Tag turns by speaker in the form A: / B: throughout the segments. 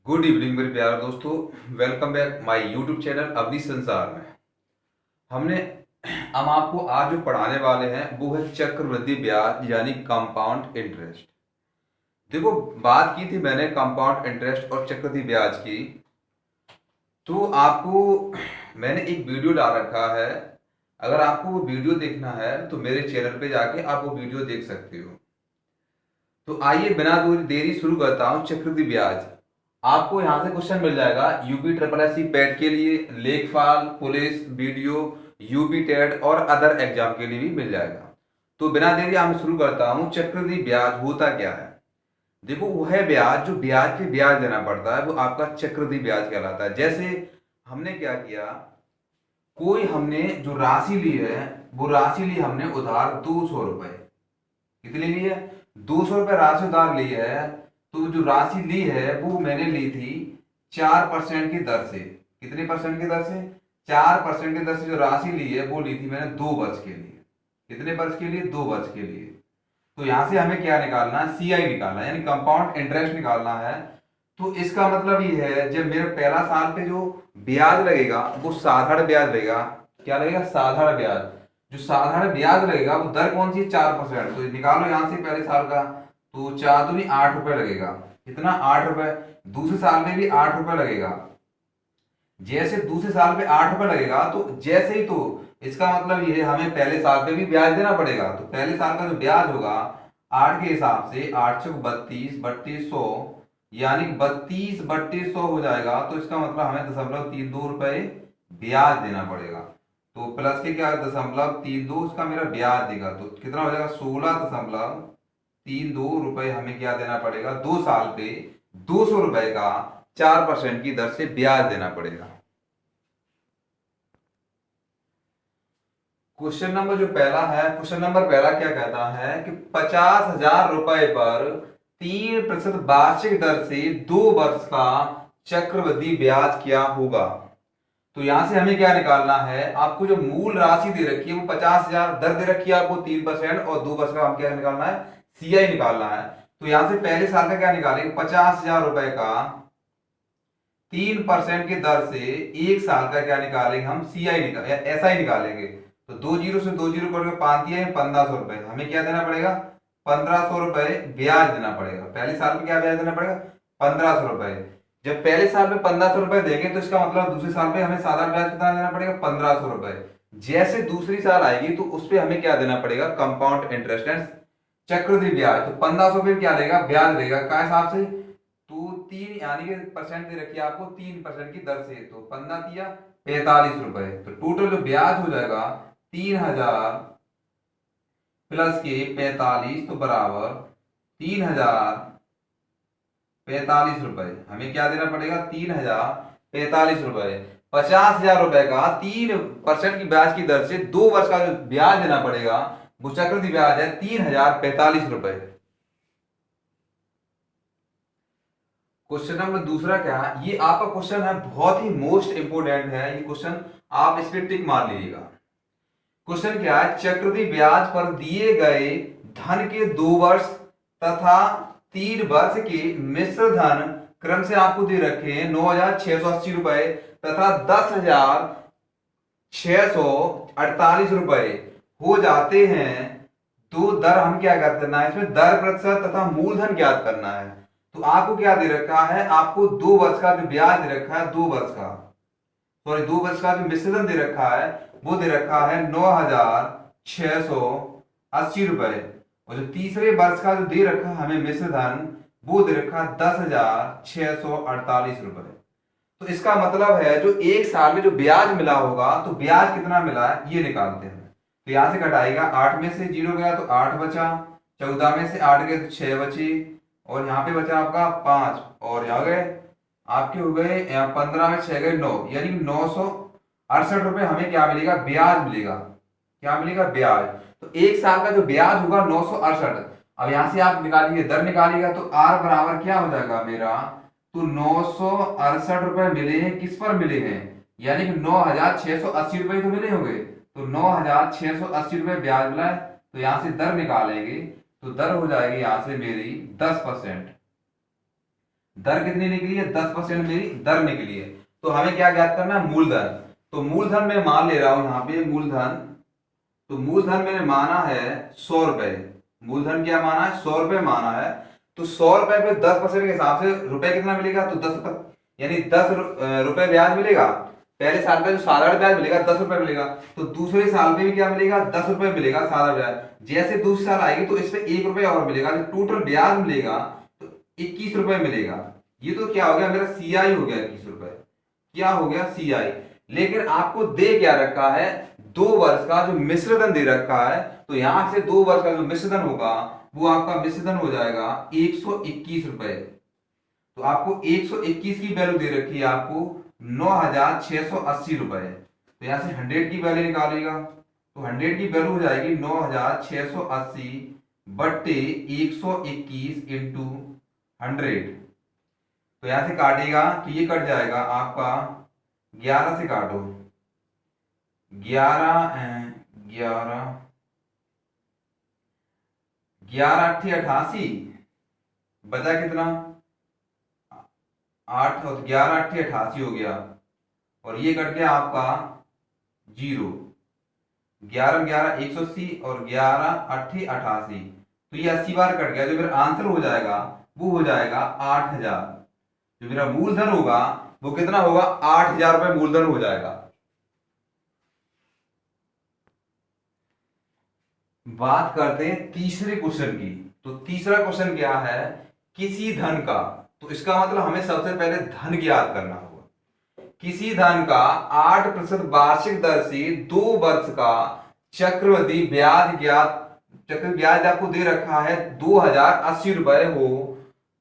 A: Good evening मेरे प्यारे दोस्तों। Welcome back my YouTube channel Avni Sansar में। हमने हम आपको आज जो पढ़ाने वाले हैं वो है चक्रवृद्धि ब्याज यानी कंपाउंड इंटरेस्ट। देखो, बात की थी मैंने कंपाउंड इंटरेस्ट और चक्रवृद्धि ब्याज की। तो आपको मैंने एक वीडियो डाल रखा है। अगर आपको वो वीडियो देखना है तो मेरे चैनल पे जाके आप वो वीडियो देख सकते हो। तो आइए बिना देरी शुरू करता हूँ। चक्रवृद्धि ब्याज आपको यहाँ से क्वेश्चन मिल जाएगा UP triple S C PET के लिए, लेखपाल, पुलिस, बीडीओ, यूपी टेट और अदर एग्जाम के लिए भी मिल जाएगा। तो बिना देरी मैं शुरू करता हूँ। चक्रवृद्धि ब्याज होता क्या है? देखो, वह ब्याज जो ब्याज पे ब्याज देना पड़ता है वो आपका चक्रवृद्धि ब्याज कहलाता है। जैसे हमने क्या किया, कोई हमने जो राशि ली है वो राशि ली हमने उधार 200 रुपए। कितनी ली है? 200 रुपए राशि उधार ली है। तो जो राशि ली है वो मैंने ली थी 4% की दर से। कितने परसेंट की दर से? 4% की दर से जो राशि ली है वो ली थी मैंने 2 वर्ष के लिए। कितने वर्ष के लिए? 2 वर्ष के लिए। तो यहां से हमें क्या निकालना है? सीआई निकालना है, यानी कंपाउंड इंटरेस्ट निकालना है। तो इसका मतलब ये है, जब मेरे पहला साल पे जो ब्याज लगेगा वो साधारण ब्याज लगेगा। क्या लगेगा? साधारण ब्याज। जो साधारण ब्याज लगेगा वो दर कौन सी है? 4%। तो निकालो यहां से पहले साल का। तो 4 दूनी 8 रुपए लगेगा। कितना? 8 रुपए। दूसरे साल में भी 8 रुपए लगेगा। जैसे दूसरे साल पे 8 रुपए लगेगा तो जैसे ही, तो इसका मतलब ये है हमें पहले साल पे भी ब्याज देना पड़ेगा। तो पहले साल का जो ब्याज होगा 8 के हिसाब से, 8 चौक 32, 3200, यानी 32/100 हो जाएगा। तो इसका मतलब हमें 0.32 रुपए ब्याज देना पड़ेगा। तो प्लस के क्या? 0.32 इसका मेरा ब्याज देगा। तो कितना हो जाएगा? 16.32 रुपए हमें क्या देना पड़ेगा? 2 साल पे 200 रुपए का 4% की दर से ब्याज देना पड़ेगा। क्वेश्चन नंबर जो पहला है, क्वेश्चन नंबर पहला क्या कहता है कि 50,000 रुपए पर 3% वार्षिक दर से 2 वर्ष का चक्रवृद्धि ब्याज क्या होगा? तो यहां से हमें क्या निकालना है? आपको जो मूल राशि दे रखी है वो 50,000, दर दे रखी है आपको 3% और 2 वर्ष का हम क्या निकालना है? सीआई निकालना है। तो यहां से पहले साल का क्या निकालेंगे? 50,000 रुपए का 3% की दर से 1 साल का क्या निकालेंगे? हम सीआई निकाल या एसआई निकालेंगे। तो 2 जीरो से 2 जीरो कट के 5 दिए, 1500 रुपए। हमें क्या देना पड़ेगा? 1500 रुपए ब्याज देना पड़ेगा। पहले साल में क्या ब्याज देना पड़ेगा? 1500 रुपए। जब पहले साल में 1500 रुपए देंगे तो इसका मतलब दूसरे साल में हमें साधारण ब्याज कितना देना पड़ेगा? 1500 रुपए। जैसे दूसरी साल आएगी तो उस पर हमें क्या देना पड़ेगा? कंपाउंड इंटरेस्ट एंड चक्रवृद्धि ब्याज। तो 1500 पे क्या लेगा? ब्याज लेगा। क्या हिसाब से? तो 3, यानी कि परसेंट दे रखी है आपको 3% की दर से। तो 15 दिया 45 रुपए। तो टोटल जो ब्याज हो जाएगा 3000 प्लस के 45, तो बराबर 3045 रुपए हमें क्या देना पड़ेगा? 3045 रुपए। 50,000 रुपए का 3% की ब्याज की दर से 2 वर्ष का जो ब्याज देना पड़ेगा वो चक्रवृद्धि ब्याज है 3045 रुपए। क्वेश्चन नंबर दूसरा क्या है? ये आपका क्वेश्चन है, बहुत ही मोस्ट इंपोर्टेंट है ये क्वेश्चन। आप इस पर टिक मार लीजिएगा। क्वेश्चन क्या है? चक्रवृद्धि ब्याज पर दिए गए धन के 2 वर्ष तथा 3 वर्ष के मिश्र धन क्रम से आपको दे रखे हैं 9,680 रुपए तथा 10,648 रुपए हो जाते हैं। तो दर हम क्या ज्ञात करना है? इसमें दर प्रतिशत तथा मूलधन ज्ञात करना है। तो आपको क्या दे रखा है? आपको 2 वर्ष का जो ब्याज दे रखा है, 2 वर्ष का, सॉरी 2 वर्ष का जो मिश्रधन दे रखा है वो दे रखा है 9,680 रुपए। और जो तीसरे वर्ष का जो दे रखा है हमें मिश्रधन वो दे रखा है 10,648 रुपए। तो इसका मतलब है जो 1 साल में जो ब्याज मिला होगा, तो ब्याज कितना मिला है ये निकालते हैं। तो यहां से घटाएगा, 8 में से 0 गया तो 8 बचा, 14 में से 8 गए तो 6 बची, और यहाँ पे बचा आपका 5, और यहाँ गए आपके हो गए 15 में 6 गए 9, यानी 968 रुपए हमें क्या मिलेगा? ब्याज मिलेगा। क्या मिलेगा? ब्याज। तो 1 साल का जो ब्याज होगा 968। अब यहां से आप निकालिए, दर निकालिएगा तो आर बराबर क्या हो जाएगा मेरा? तो 968 रुपए मिले हैं, किस पर मिले हैं? यानी कि 9,680 रुपए तो मिले होंगे। तो 9,680 रुपए ब्याज मिला है। तो यहां से दर निकालेंगे तो दर हो जाएगी यहां से मेरी 10%। दर कितनी निकली है, 10% मेरी दर निकली है। तो हमें क्या ज्ञात करना है, मूलधन। तो मूलधन मैं मान ले रहा हूं यहाँ पे मूलधन, तो मूलधन मैंने माना है 100 रुपए। मूलधन क्या माना है, 100 रुपए माना है। तो 100 रुपए पे 10% के हिसाब से रुपए कितना मिलेगा, तो 10, यानी 10 रुपए ब्याज मिलेगा। पहले साल का जो साधारण ब्याज मिलेगा 10 रुपए मिलेगा, तो दूसरे साल में भी क्या मिलेगा, 10 रुपए मिलेगा साधारण ब्याज। जैसे दूसरे साल आएगी तो इसमें 1 रुपए और मिलेगा, जो टोटल ब्याज मिलेगा तो 21 रुपए मिलेगा। ये तो क्या हो गया, मेरा सीआई हो गया 21 रुपए। क्या हो गया, सीआई। लेकिन आपको दे क्या रखा है, 2 वर्ष का जो मिश्रधन दे रखा है। तो यहां से 2 वर्ष का जो मिश्रधन होगा वो आपका मिश्रधन हो जाएगा 121 रुपए। तो आपको 121 की वैल्यू दे रखी है, आपको 9680 रुपए। तो यहां से 100 की वैल्यू निकालेगा, तो 100 की वैल्यू हो जाएगी 9680 बट्टे 121 इंटू 100। तो यहां से काटेगा तो ये कट जाएगा आपका 11 से काटो, 11 11 11 8 88, बचा कितना 8, और 11 8 88 हो गया। और ये कट गया आपका 0, 11 11 180 और 11 8 88। तो ये 80 बार कट गया। जो मेरा आंसर हो जाएगा वो हो जाएगा 8000। जो मेरा मूलधन होगा वो कितना होगा, 8000 रुपए मूलधन हो जाएगा। बात करते हैं तीसरे क्वेश्चन की। तो तीसरा क्वेश्चन क्या है, किसी धन का, तो इसका मतलब हमें सबसे पहले धन ज्ञात करना होगा। किसी धन का 8% वार्षिक दर से 2 वर्ष का चक्रवृद्धि ब्याज ज्ञात, चक्र ब्याज आपको दे रखा है 2080 रुपए हो,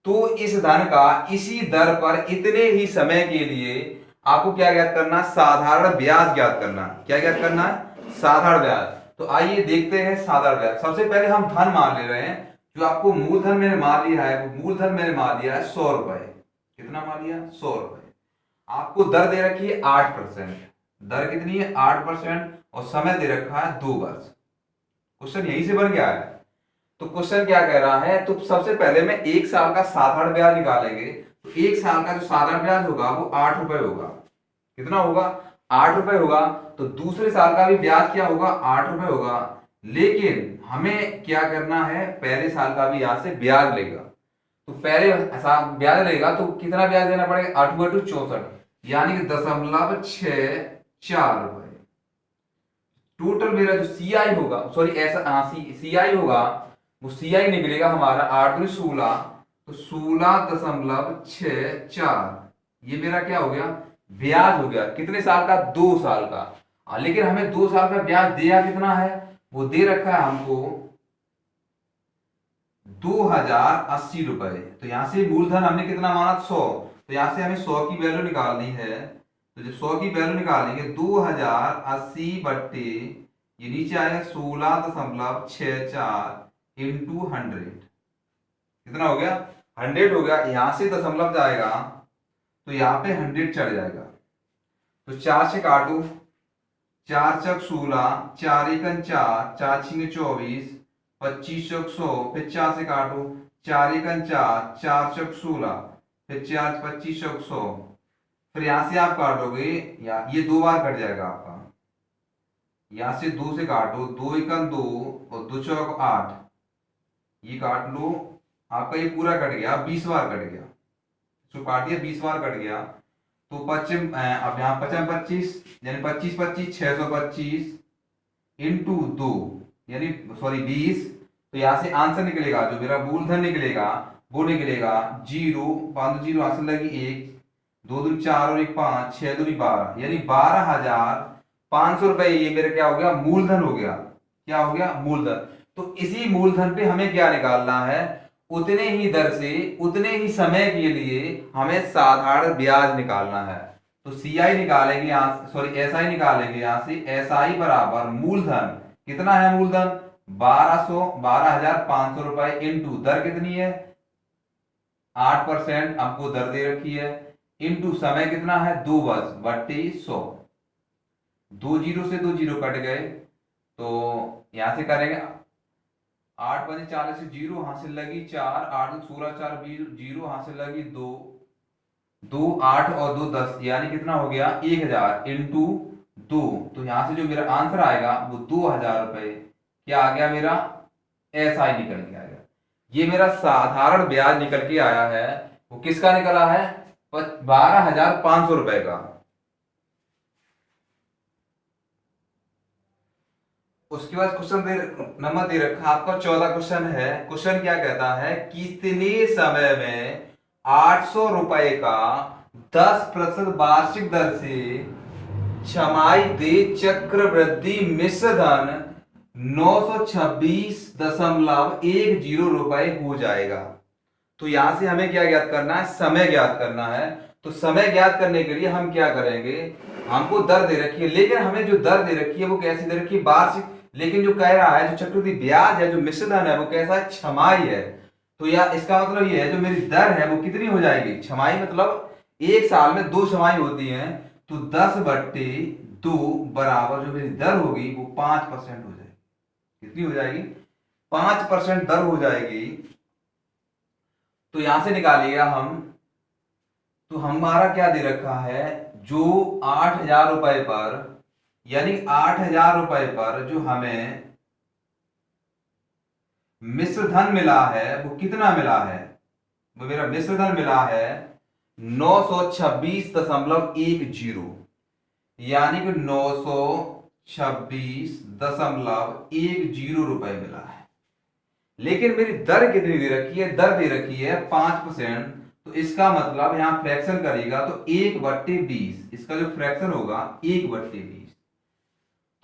A: तो इस धन का इसी दर पर इतने ही समय के लिए आपको क्या ज्ञात करना, साधारण ब्याज ज्ञात करना। क्या ज्ञात करना है, साधारण ब्याज। तो आइए देखते हैं साधारण ब्याज। सबसे पहले हम धन मान ले रहे हैं। जो आपको मूलधन मैंने मान लिया है, वो मूलधन मैंने मान लिया है 100 रुपए। कितना मान लिया, 100 रुपए। आपको दर दे रखी है 8%। दर कितनी है, 8%, और समय दे रखा है 2 वर्ष। क्वेश्चन यहीं से बन गया है। तो क्वेश्चन क्या कह रहा है, तो सबसे पहले मैं 1 साल का साधारण ब्याज निकालेंगे। तो 1 साल का जो साधारण ब्याज होगा वो 8 रुपए होगा। कितना होगा, 8 रुपए होगा। तो दूसरे साल का भी ब्याज क्या होगा, 8 रुपए होगा। लेकिन हमें क्या करना है, पहले साल का भी यहां से ब्याज लेगा। तो पहले ब्याज लेगा तो कितना ब्याज देना पड़ेगा, 8 × 64, यानी कि 0.64 रुपए। टोटल मेरा जो सीआई होगा, सॉरी ऐसा सीआई होगा, वो सीआई निकलेगा हमारा 8 × 16, तो 16.64। ये मेरा क्या हो गया, ब्याज हो गया। कितने साल का, 2 साल का। लेकिन हमें 2 साल का ब्याज दिया कितना है, वो दे रखा है हमको 2080 रुपए। तो यहां से मूलधन हमने कितना माना, 100। तो यहां से हमें 100 की वैल्यू निकालनी है। तो जब 100 की वैल्यू निकालेंगे 2080 बट्टे, ये नीचे आएगा 16.64 इंटू 100। कितना हो गया, 100 हो गया। यहां से दशमलव जाएगा तो यहाँ पे 100 चढ़ जाएगा। तो 4 से काटो, 4 चक 16, 4 एकन 4, 4 छिंगे 24, 25 चौक 100, फिर 4 से काटो, 4 एकन 4, 4 चक 16, फिर 4 25 चौक 100। फिर यहां से आप काटोगे, ये 2 बार कट जाएगा आपका। यहां से 2 से काटो, 2 एकन 2 और 2 चौक 8, ये काट लो। आपका ये पूरा कट गया, 20 बार कट गया। तो काट दिया, 20 बार कट गया। तो पश्चिम, अब यहाँ 55 25, यानी 25 25 625 इंटू 2, यानी सॉरी 20। तो यहां से आंसर निकलेगा, जो मेरा मूलधन निकलेगा वो निकलेगा 0, 5 0 आंसर लगी 1, 2 दूनी 4 और 1 5, 6 दूनी 12, यानी 12,500 रुपए। ये मेरा क्या हो गया, मूलधन हो गया। क्या हो गया, मूलधन। तो इसी मूलधन पे हमें क्या निकालना है, उतने ही दर से उतने ही समय के लिए हमें साधारण ब्याज निकालना है। तो सीआई निकालेंगे यहां, सॉरी एसआई निकालेंगे यहां से। एसआई बराबर मूलधन, कितना है मूलधन, 12,500 रुपए इंटू दर कितनी है, 8% आपको दर दे रखी है, इंटू समय कितना है, 2 वर्ष बट्टे 100। 2 0 से 2 0 कट गए। तो यहां से करेंगे 8 5 40, जीरो हासिल लगी 4, 8 16 4 जीरो हासिल लगी 2, 2 8 और 2 10, यानी कितना हो गया 1000 इंटू 2। तो यहां से जो मेरा आंसर आएगा वो 2000 रुपए क्या आ गया मेरा, ऐसा ही निकल के आएगा। ये मेरा साधारण ब्याज निकल के आया है, वो किसका निकला है, 12,500 रुपए का। उसके बाद क्वेश्चन नंबर दे रखा आपका 14 क्वेश्चन है। क्वेश्चन क्या कहता है, कितने समय में 800 रुपए का 10% वार्षिक दर से छमाही दे चक्रवृद्धि मिश्र धन 926.10 रुपए हो जाएगा। तो यहां से हमें क्या ज्ञात करना है, समय ज्ञात करना है। तो समय ज्ञात करने के लिए हम क्या करेंगे, हमको दर दे रखी है, लेकिन हमें जो दर दे रखी है वो कैसी दे रखी है, वार्षिक। लेकिन जो कह रहा है, जो चक्रवृद्धि ब्याज है, जो मिश्र धन है, वो कैसा है, छमाही है। तो या इसका मतलब ये है, जो मेरी दर है वो कितनी हो जाएगी, छमाही मतलब एक साल में 2 छमाही होती है। तो 10/2 बराबर जो मेरी दर होगी वो 5% हो जाएगी। कितनी हो जाएगी, 5% दर हो जाएगी। तो यहां से निकालिएगा हम, तो हमारा क्या दे रखा है, जो 8,000 रुपए पर, यानी 8,000 रुपए पर जो हमें मिश्र धन मिला है वो कितना मिला है, वो मेरा मिश्र धन मिला है 926.10, यानी कि 926.10 रुपए मिला है। लेकिन मेरी दर कितनी दे रखी है, दर दे रखी है 5%। तो इसका मतलब यहां फ्रैक्शन करेगा तो 1/20, इसका जो फ्रैक्शन होगा 1/20।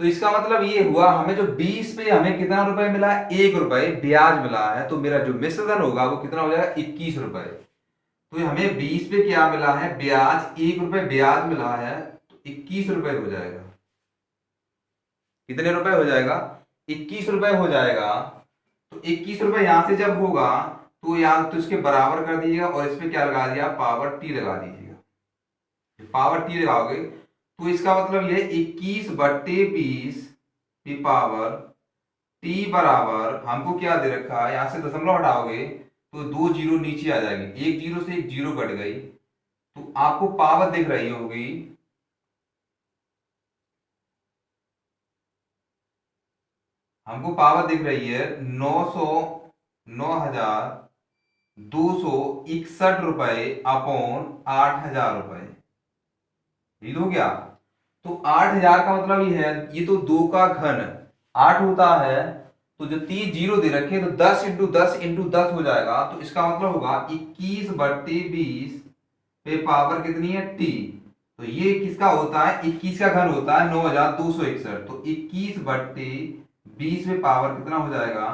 A: तो इसका मतलब ये हुआ, हमें जो 20 पे हमें कितना रुपए मिला है, 1 रुपए ब्याज मिला है। तो मेरा जो मिश्र धन होगा वो कितना हो जाएगा, 21 रुपए। तो हमें 20 पे क्या मिला है, ब्याज, 1 रुपए ब्याज मिला है, तो 21 रुपए हो जाएगा। कितने रुपए हो जाएगा, 21 रुपए हो जाएगा। तो 21 रुपए यहां से जब होगा तो यहां तो इसके बराबर कर दीजिएगा, और इसमें क्या लगा दिया, पावर टी लगा दीजिएगा। पावर टी लगाओगे तो इसका मतलब ये 21/20 की पावर टी बराबर, हमको क्या दे रखा है, यहां से दशमलव हटाओगे तो 2 जीरो नीचे आ जाएगी, एक जीरो से एक जीरो कट गई। तो आपको पावर दिख रही होगी, हमको पावर दिख रही है 9,261 रुपए अपॉन 8,000 रुपए। ये हो गया। तो 8,000 का मतलब ये है, ये तो 2 का घन 8 होता है। तो जो 3 जीरो दे रखे तो 10 इंटू 10 इंटू 10 हो जाएगा। तो इसका मतलब होगा 21/20 पे पावर कितनी है, टी। तो ये किसका होता है, 21 का घन होता है 9,261। तो 21/20 पे पावर कितना हो जाएगा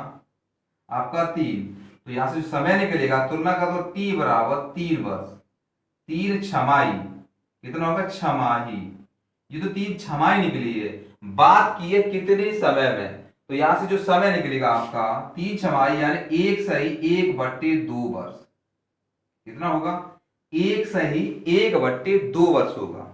A: आपका 3। तो यहां से जो समय निकलेगा, तुलना कर दो, टी बराबर 3 वर्ष, 3 छमाही, कितना होगा, छमाही। ये तो 3 छमाही निकली है। बात की है कितने समय में, तो यहां से जो समय निकलेगा आपका 3 छमाही, यानी 1/2 वर्ष। कितना होगा, 1/2 वर्ष होगा।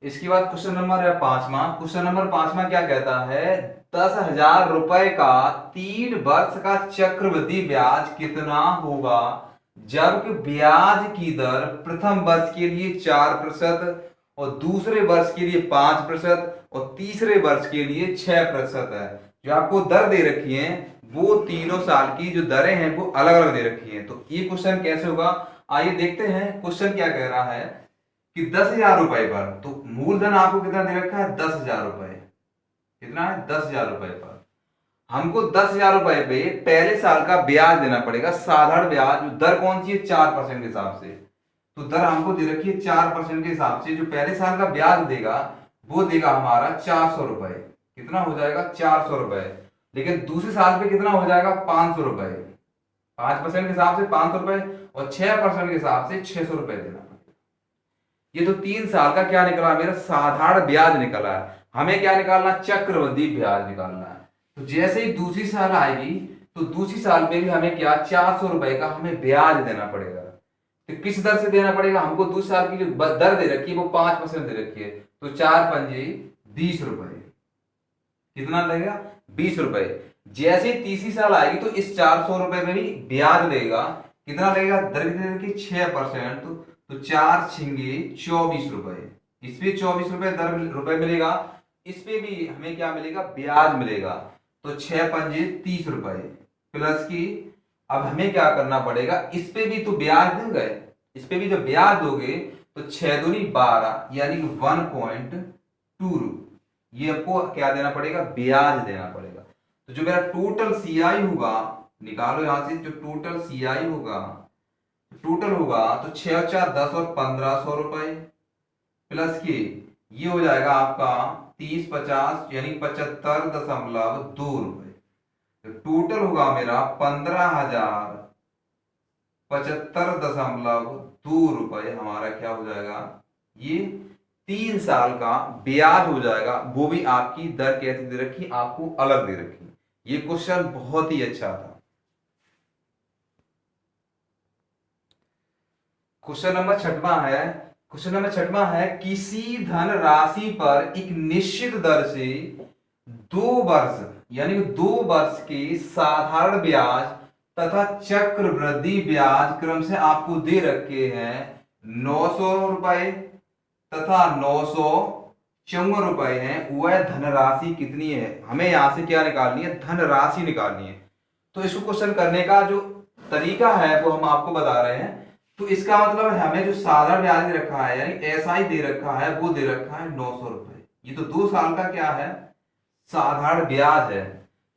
A: इसके बाद क्वेश्चन नंबर है 5वां। क्वेश्चन नंबर 5वां क्या कहता है, 10,000 रुपए का 3 वर्ष का चक्रवृद्धि ब्याज कितना होगा, जबकि ब्याज की दर प्रथम वर्ष के लिए 4% और दूसरे वर्ष के लिए 5% और तीसरे वर्ष के लिए 6% है। जो आपको दर दे रखी है वो तीनों साल की जो दरें हैं वो अलग अलग दे रखी हैं। तो ये क्वेश्चन कैसे होगा, आइए देखते हैं। क्वेश्चन क्या कह रहा है कि 10,000 रुपए पर, तो मूलधन आपको कितना दे रखा है, 10,000 रुपए। कितना है, 10,000 रुपए पर हमको 10,000 रुपए पे पहले साल का ब्याज देना पड़ेगा, साधारण ब्याज। दर कौन सी है, 4% के हिसाब से। तो दर हमको दे रखी है 4% के हिसाब से। जो पहले साल का ब्याज देगा वो देगा हमारा 400 रुपए। कितना हो जाएगा, 400 रुपए। लेकिन दूसरे साल पे कितना हो जाएगा, 500 रुपए। 5% के हिसाब से 500 रुपए और 6% के हिसाब से 600 रुपए देना पड़ेगा। ये तो 3 साल का क्या निकला, मेरा साधारण ब्याज निकला है। हमें क्या निकालना, चक्रवृद्धि ब्याज निकालना है। तो जैसे ही दूसरी साल आएगी तो दूसरी साल में भी हमें क्या, 400 रुपए का हमें ब्याज देना पड़ेगा। तो किस दर से देना पड़ेगा, हमको दूसरी साल की जो दर दे रखी है वो 5% दे रखी है। तो 4 पंजे 20 रुपए। कितना लगेगा 20 रुपए। जैसे ही तीसरी साल आएगी तो इस 400 रुपए में भी ब्याज लगेगा। कितना लगेगा दर की 6%, तो 4 छिंगे 24 रुपए। इस पे 24 रुपए दर रुपए मिलेगा, इस पे भी हमें क्या मिलेगा ब्याज मिलेगा। तो 6 पंजे 30 रुपए प्लस की, अब हमें क्या करना पड़ेगा, इस पे भी तो ब्याज देंगे, इस पे भी जब ब्याज दोगे तो 6 दूनी 12 यानी कि 1.2 ये आपको क्या देना पड़ेगा ब्याज देना पड़ेगा। तो जो मेरा टोटल सीआई होगा, निकालो यहां से, जो टोटल सीआई होगा, टोटल होगा तो 6 और 4 10 और 1500 रुपए प्लस के ये हो जाएगा आपका 30 50 यानी 75.2 रुपए। तो टोटल होगा मेरा 15,075.2 रुपए हमारा क्या हो जाएगा, ये 3 साल का ब्याज हो जाएगा। वो भी आपकी दर कैसी दे रखी, आपको अलग दे रखी। ये क्वेश्चन बहुत ही अच्छा था। क्वेश्चन नंबर छठवां है किसी धन राशि पर एक निश्चित दर से 2 वर्ष यानी 2 वर्ष के साधारण ब्याज तथा चक्रवृद्धि ब्याज क्रम से आपको दे रखे हैं 900 रुपए तथा 954 रुपए हैं। वह धनराशि कितनी है, हमें यहां से क्या निकालनी है, धनराशि निकालनी है। तो इसको क्वेश्चन करने का जो तरीका है वो हम आपको बता रहे हैं। तो इसका मतलब है हमें जो साधारण ब्याज दे रखा है यानी एसआई दे रखा है, वो दे रखा है 900 रुपए। ये तो 2 साल का क्या है साधारण ब्याज है।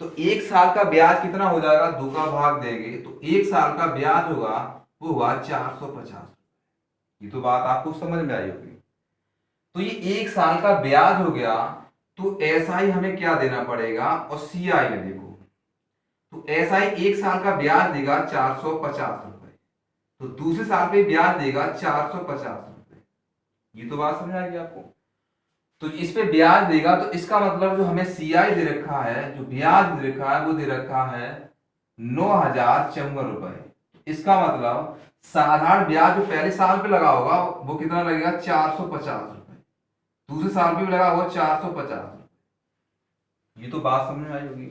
A: तो 1 साल का ब्याज कितना हो जाएगा, 2 का भाग देंगे तो 1 साल का ब्याज होगा वो हुआ 450। ये तो बात आपको समझ में आई होगी। तो ये 1 साल का ब्याज हो गया। तो एसआई हमें क्या देना पड़ेगा, और सीआई में देखो तो एसआई 1 साल का ब्याज देगा 450 रुपए, तो दूसरे साल पे ब्याज देगा 450 रुपए। ये तो बात समझ आएगी आपको। तो इस पे ब्याज देगा तो इसका मतलब जो हमें सीआई दे रखा है, जो ब्याज दे रखा है वो दे रखा है 9,054 रुपए। इसका मतलब साधारण ब्याज जो पहले साल पे लगा होगा वो कितना लगेगा 450 रुपए, दूसरे साल पे भी लगा होगा 450 रुपए। ये तो बात समझ में आई होगी।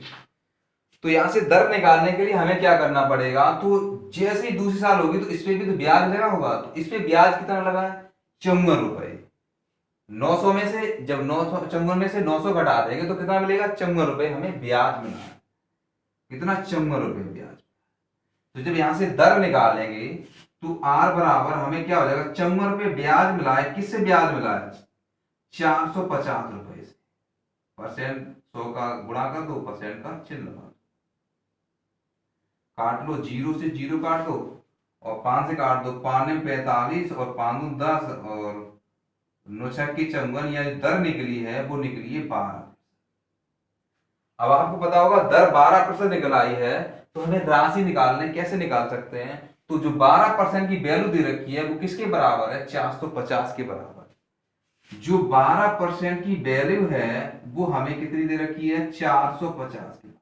A: तो यहां से दर निकालने के लिए हमें क्या करना पड़ेगा, तो जैसे ही दूसरी साल होगी तो इस पे भी तो ब्याज लगा होगा। तो इस पे ब्याज कितना लगा है 54 रुपए। 900 में से जब 954 में से 900 घटा देंगे तो कितना मिलेगा 54 रुपए हमें ब्याज मिला है। कितना 54 रुपए ब्याज। तो जब यहां से दर निकालेंगे तो आर बराबर हमें क्या हो जाएगा 54 रुपए ब्याज मिला है। किससे ब्याज मिला है 450 रुपए से। परसेंट 100 का गुणा कर दो, परसेंट का चिन्ह लगा काट लो, 0 से 0 काट दो और 5 से काट दो, 5 में 45 और 5 में 10 और 9 की 54 या दर निकली है वो निकली है 12। अब आपको पता होगा दर 12% निकल आई है तो हमें राशि निकालने कैसे निकाल सकते हैं। तो जो 12% की वैल्यू दे रखी है वो किसके बराबर है 450 के बराबर। जो 12% की वैल्यू है वो हमें कितनी दे रखी है 450 की।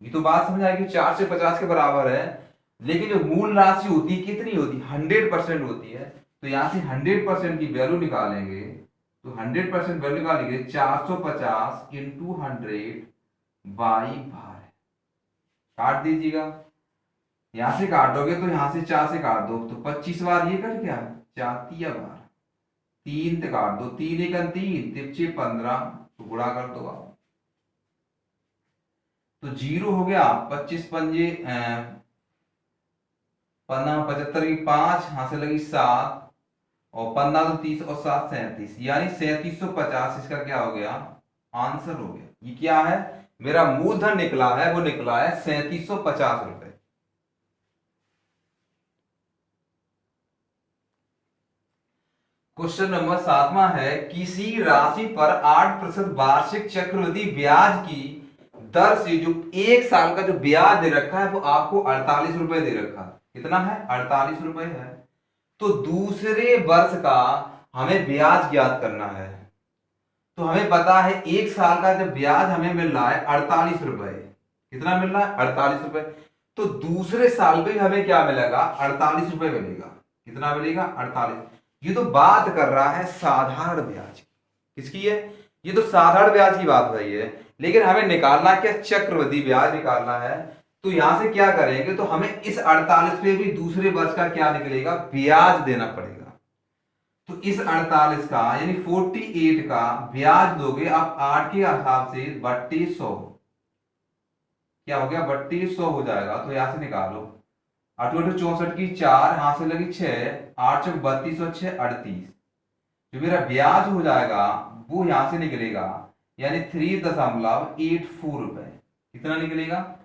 A: ये तो बात समझ आएगी 4 से 50 के बराबर है। लेकिन जो मूल राशि होती है कितनी होती है 100% होती है। तो यहां से 100% की वैल्यू निकालेंगे तो 100% वैल्यू निकालेंगे 450 इंटू 100 बाई भार। काट दीजिएगा, यहां से काटोगे तो यहां से 4 से काट दो तो 25 बार ये कर क्या 4 तिया बार 3 से काट दो 3 1 3 तिरछे 15 तो गुणा कर दो आप तो 0 हो गया 25 पंजे 75 की 5 यहां से लगी 7 और 15 तो 30 और 7 37 यानी 3750 इसका क्या हो गया आंसर हो गया। ये क्या है मेरा मूलधन निकला है वो निकला है 3750 रुपए। क्वेश्चन नंबर 7वां है किसी राशि पर 8% वार्षिक चक्रवृद्धि ब्याज की दर से जो 1 साल का जो ब्याज दे रखा है वो आपको 48 रुपए दे रखा है। कितना है 48 रुपए है। तो दूसरे वर्ष का हमें ब्याज ज्ञात करना है। तो हमें पता है 1 साल का जब ब्याज हमें मिल रहा है 48 रुपए। कितना मिल रहा है 48 रुपए। तो दूसरे साल पे हमें क्या मिलेगा 48 रुपए मिलेगा। कितना मिलेगा 48। ये तो बात कर रहा है साधारण ब्याज किसकी है ये तो साधारण ब्याज की बात रही है, लेकिन हमें निकालना क्या, चक्रवृद्धि ब्याज निकालना है। तो यहां से क्या करेंगे, तो हमें इस 48 पे भी दूसरे वर्ष का क्या निकलेगा, ब्याज देना पड़ेगा। तो इस 48 का यानी 48 का ब्याज दोगे आप 8 के हिसाब से 3200, क्या हो गया 3200 हो जाएगा। तो यहां से निकालो 8 64 की 4, यहां से लगी 6, 8 चौक 32 और 6 38। जो मेरा ब्याज हो जाएगा वो यहां से निकलेगा यानी 3.84 रुपए। कितना निकलेगा,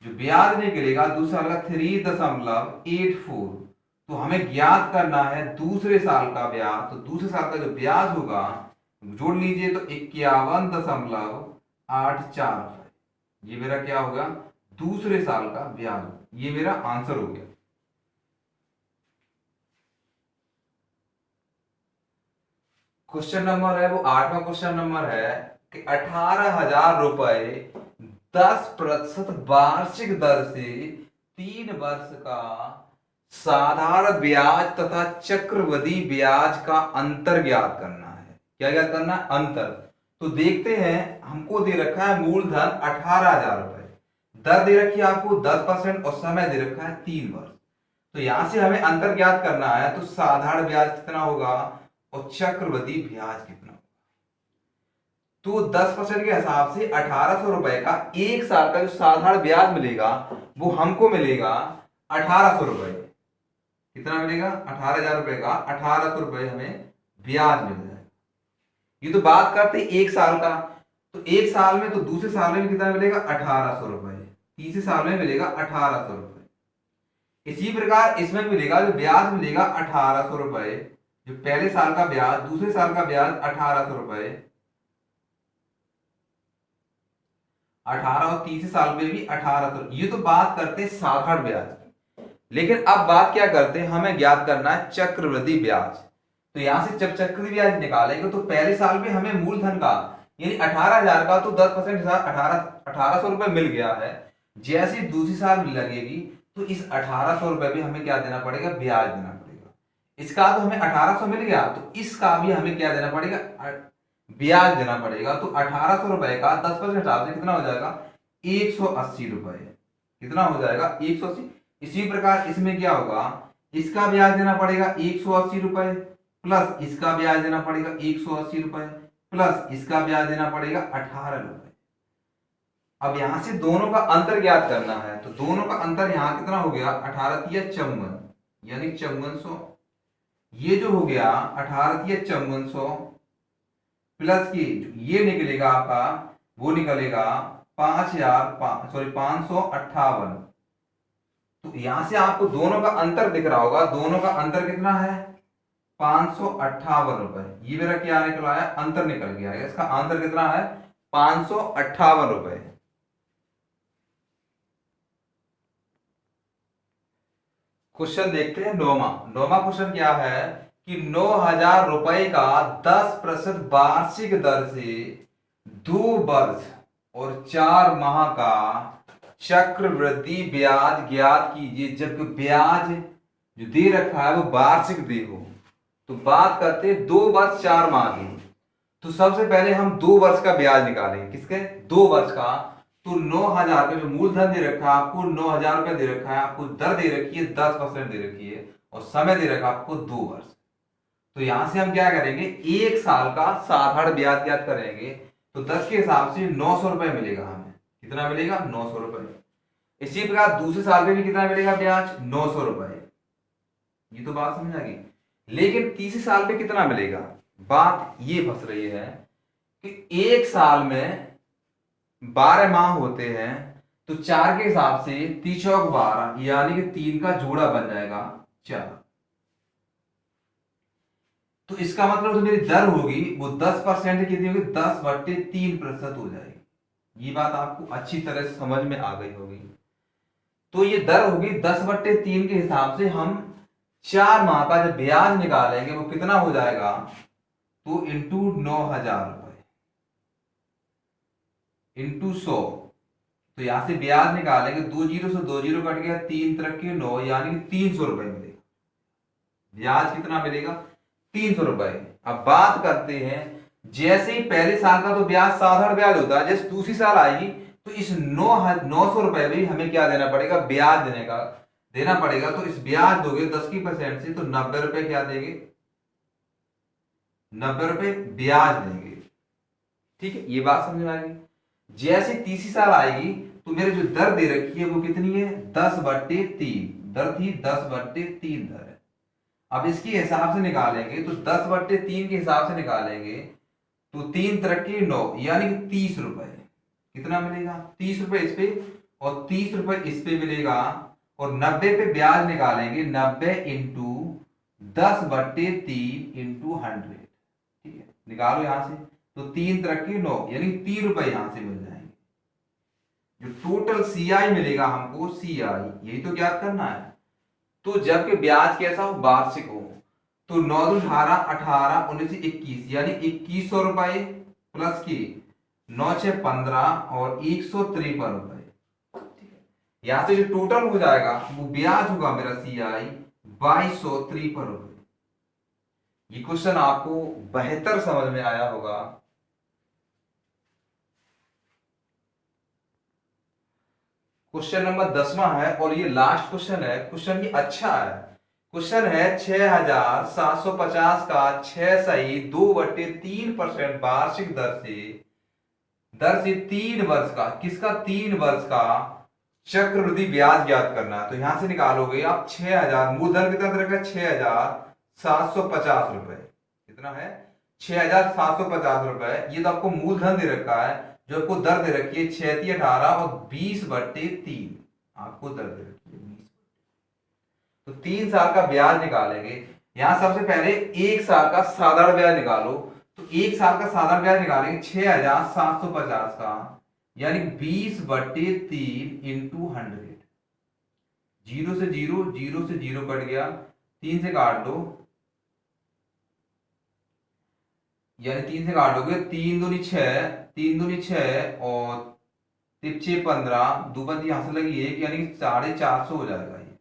A: जो ब्याज निकलेगा दूसरा का 3.84। तो हमें ज्ञात करना है दूसरे साल का ब्याज। तो दूसरे साल का जो ब्याज होगा जोड़ लीजिए तो 51.84 रुपए। ये मेरा क्या होगा, दूसरे साल का ब्याज। ये मेरा आंसर हो गया। क्वेश्चन नंबर है वो 8वां क्वेश्चन नंबर है कि 18,000 रुपए 10% वार्षिक दर से 3 वर्ष का साधारण ब्याज तथा चक्रवृद्धि ब्याज का अंतर ज्ञात करना है। क्या ज्ञात करना है, अंतर। तो देखते हैं, हमको दे रखा है मूलधन 18,000 रुपए, दर दे रखी है आपको 10% और समय दे रखा है 3 वर्ष। तो यहां से हमें अंतर ज्ञात करना है। तो साधारण ब्याज कितना होगा और चक्रवृद्धि ब्याज कितना होगा। तो 10% के हिसाब से 1800 रुपए का एक साल का जो साधारण ब्याज मिलेगा वो हमको मिलेगा 1800 रुपए। कितना मिलेगा, 18,000 रुपए का 1800 रुपए हमें ब्याज मिल जाएगा। ये तो बात करते हैं एक साल का। तो एक साल में, तो दूसरे साल में कितना मिलेगा 1800 रुपए, तीसरे साल में मिलेगा 1800 रुपए। इसी प्रकार इसमें मिलेगा, जो ब्याज मिलेगा 1800 रुपए, जो पहले साल का ब्याज, दूसरे साल का ब्याज 1800 रुपए, 18 और तीसरे साल में भी 1800। ये तो बात करते हैं साधारण ब्याज की। लेकिन अब बात क्या करते हैं, हमें ज्ञात करना है चक्रवृद्धि ब्याज। तो यहां से जब चक्रवृद्धि ब्याज निकालेंगे तो पहले साल में हमें मूलधन का यानी 18,000 का तो 10% 1800 रुपए मिल गया है। जैसे दूसरी साल लगेगी तो इस 1800 रुपए भी हमें क्या देना पड़ेगा, ब्याज देना पड़ेगा। इसका तो हमें 1800 मिल गया, तो इसका भी हमें क्या देना पड़ेगा, ब्याज देना पड़ेगा। तो 1800 रुपए का 10% हिसाब से कितना हो जाएगा, 180 रुपए। कितना हो जाएगा, 180। इसी प्रकार इसमें क्या होगा, इसका ब्याज देना पड़ेगा 180 रुपए, प्लस इसका ब्याज देना पड़ेगा 180 रुपए, प्लस इसका ब्याज देना पड़ेगा 18 रुपए। अब यहां से दोनों का अंतर ज्ञात करना है। तो दोनों का अंतर यहां कितना हो गया, 18 तिया 54 यानी 5400। ये जो हो गया 18 तिया 5400 प्लस की ये निकलेगा आपका, वो निकलेगा 558। तो यहां से आपको दोनों का अंतर दिख रहा होगा। दोनों का अंतर कितना है, 558 रुपए। ये मेरा क्या निकल आया, अंतर निकल गया। इसका आंसर कितना है, 558 रुपए। क्वेश्चन देखते हैं नौवां क्वेश्चन क्या है कि 9,000 रुपए का 10% वार्षिक दर से 2 वर्ष और 4 माह का चक्रवृद्धि ब्याज ज्ञात कीजिए जबकि ब्याज जो दे रखा है वो वार्षिक दे हो। तो बात करते हैं 2 वर्ष 4 माह की। तो सबसे पहले हम 2 वर्ष का ब्याज निकालेंगे, किसके, 2 वर्ष का। तो 9,000 का जो मूलधन दे रखा है आपको 9,000 रुपया दे रखा है, आपको दर दे रखी है 10% दे रखी है और समय दे रखा है आपको 2 वर्ष। तो यहां से हम क्या करेंगे, एक साल का साधारण ब्याज ज्ञात करेंगे। तो 10 के हिसाब से 900 रुपए मिलेगा हमें। कितना मिलेगा, 900 रुपए। इसी प्रकार दूसरे साल में भी कितना मिलेगा ब्याज, 900 रुपए। ये तो बात समझ आ गई। लेकिन तीसरे साल में कितना मिलेगा, बात ये फंस रही है कि एक साल में 12 माह होते हैं। तो 4 के हिसाब से 3 चौक 12 यानी कि 3 का जोड़ा बन जाएगा 4। तो इसका मतलब जो मेरी दर होगी वो 10% कितनी होगी, 10/3% हो जाएगी। ये बात आपको अच्छी तरह से समझ में आ गई होगी। तो ये दर होगी 10/3 के हिसाब से हम 4 माह का जब ब्याज निकालेंगे वो कितना हो जाएगा, तो इंटू 9,000 रुपए इंटू 100। तो यहां से ब्याज निकालेंगे, 2 जीरो से 2 जीरो कट गया, 3 तरह के 9 यानी कि 300 रुपए मिलेगा। ब्याज कितना मिलेगा, 300 रुपए। अब बात करते हैं जैसे ही पहले साल का तो ब्याज साधारण ब्याज होता है, जैसे दूसरी साल आएगी तो इस 900 रुपए भी हमें क्या देना पड़ेगा, ब्याज देना पड़ेगा। तो इस ब्याज दोगे 10% से, तो 90 रुपए क्या देंगे, 90 रुपए ब्याज देंगे। ठीक है, ये बात समझ में आएगी। जैसे तीसरी साल आएगी तो मेरे जो दर दे रखी है वो कितनी है, 10/3 दर थी, 10/3 दर है। अब इसके हिसाब से निकालेंगे तो 10/3 के हिसाब से निकालेंगे तो 3×3 = 9, यानी कि 30 रुपए। कितना मिलेगा, 30 रुपए इस पे और 30 रुपए इस पे मिलेगा। और 90 पे ब्याज निकालेंगे, 90 इंटू 10/3 इंटू 100। ठीक है, निकालो यहां से, तो 3×9 यानी 3 रुपए यहां से मिल जाएंगे। जो टोटल सीआई मिलेगा हमको, सीआई यही तो ज्ञात करना है। तो जबकि ब्याज कैसा हो, वार्षिक हो, तो 9×18 18 19 21 यानी 2100 रुपए प्लस की 9×6 15 और 153 रुपए। यहां से जो टोटल हो जाएगा वो ब्याज होगा मेरा सीआई 2253 रुपए। ये क्वेश्चन आपको बेहतर समझ में आया होगा। क्वेश्चन नंबर 10वां है और ये लास्ट क्वेश्चन है। क्वेश्चन ये अच्छा है। क्वेश्चन है 6750 का 6 सही 2/3% वार्षिक दर से 3 वर्ष का, किसका, 3 वर्ष का चक्रवृद्धि ब्याज ज्ञात करना है। तो यहां से निकालोगे आप 6000, मूलधन कितना दे रखा है, 6750 रुपए। कितना है, 6750 रुपए। ये तो आपको मूलधन दे रखा है। जो आपको दर दे रखी है 6×18 और 20/3 आपको दर दे रखी है 20। तो 3 साल का ब्याज निकालेंगे। यहां सबसे पहले 1 साल का साधारण ब्याज निकालो। तो 1 साल का साधारण ब्याज निकालेंगे 6750 का, यानी 20/3 इंटू 100। 0 से 0, 0 से 0 कट गया, 3 से काट दो, यानी 3 से काटोगे 3 दूनी 6, 3 दूनी 6 और 6 15, दूबंदी यहां से लगी 1, यानी 450 हो जाएगा। ये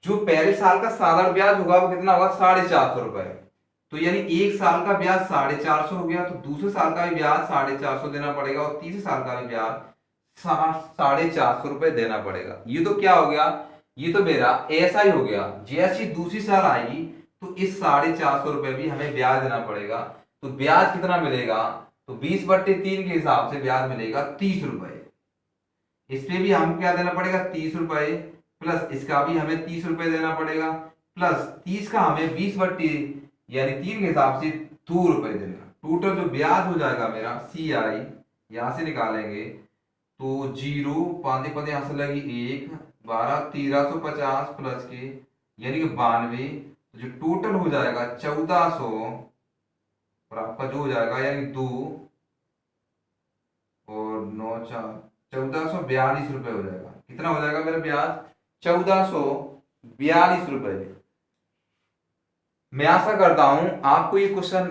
A: जो पहले साल का साधारण ब्याज होगा वो कितना होगा, 450 रुपए। तो यानी 1 साल का ब्याज 450 हो गया, तो दूसरे साल का भी ब्याज 450 देना पड़ेगा और तीसरे साल का भी ब्याज 450 रुपए देना पड़ेगा। ये तो क्या हो गया, ये तो मेरा ऐसा ही हो गया। जैसी दूसरी साल आएगी तो इस 450 रुपए भी हमें ब्याज देना पड़ेगा। तो ब्याज कितना मिलेगा, तो 20/3 के हिसाब से ब्याज मिलेगा 30 रुपए। इस पे भी हम क्या देना पड़ेगा, 30 रुपए, प्लस इसका भी हमें 30 रुपए देना पड़ेगा, प्लस 30 का हमें 20/3 यानी 3 के हिसाब से 2 रुपए देना। टोटल जो ब्याज हो जाएगा मेरा सी आई, यहां से निकालेंगे तो 0 पांच पद यहां से लगी 1, 12 1350 प्लस के यानी कि 92। जो टोटल हो जाएगा 1400 और आपका जो हो जाएगा यानी 2 और 9 4 1442 रुपए हो जाएगा। कितना हो जाएगा मेरा ब्याज, 1442 रुपए। मैं आशा करता हूं आपको ये क्वेश्चन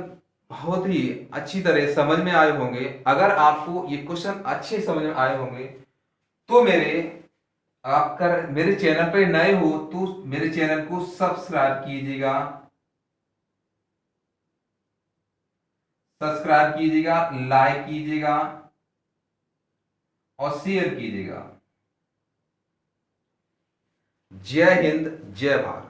A: बहुत ही अच्छी तरह समझ में आए होंगे। अगर आपको ये क्वेश्चन अच्छे समझ में आए होंगे तो मेरे चैनल पर नए हो तो मेरे चैनल को सब्सक्राइब कीजिएगा, लाइक कीजिएगा और शेयर कीजिएगा। जय हिंद, जय भारत।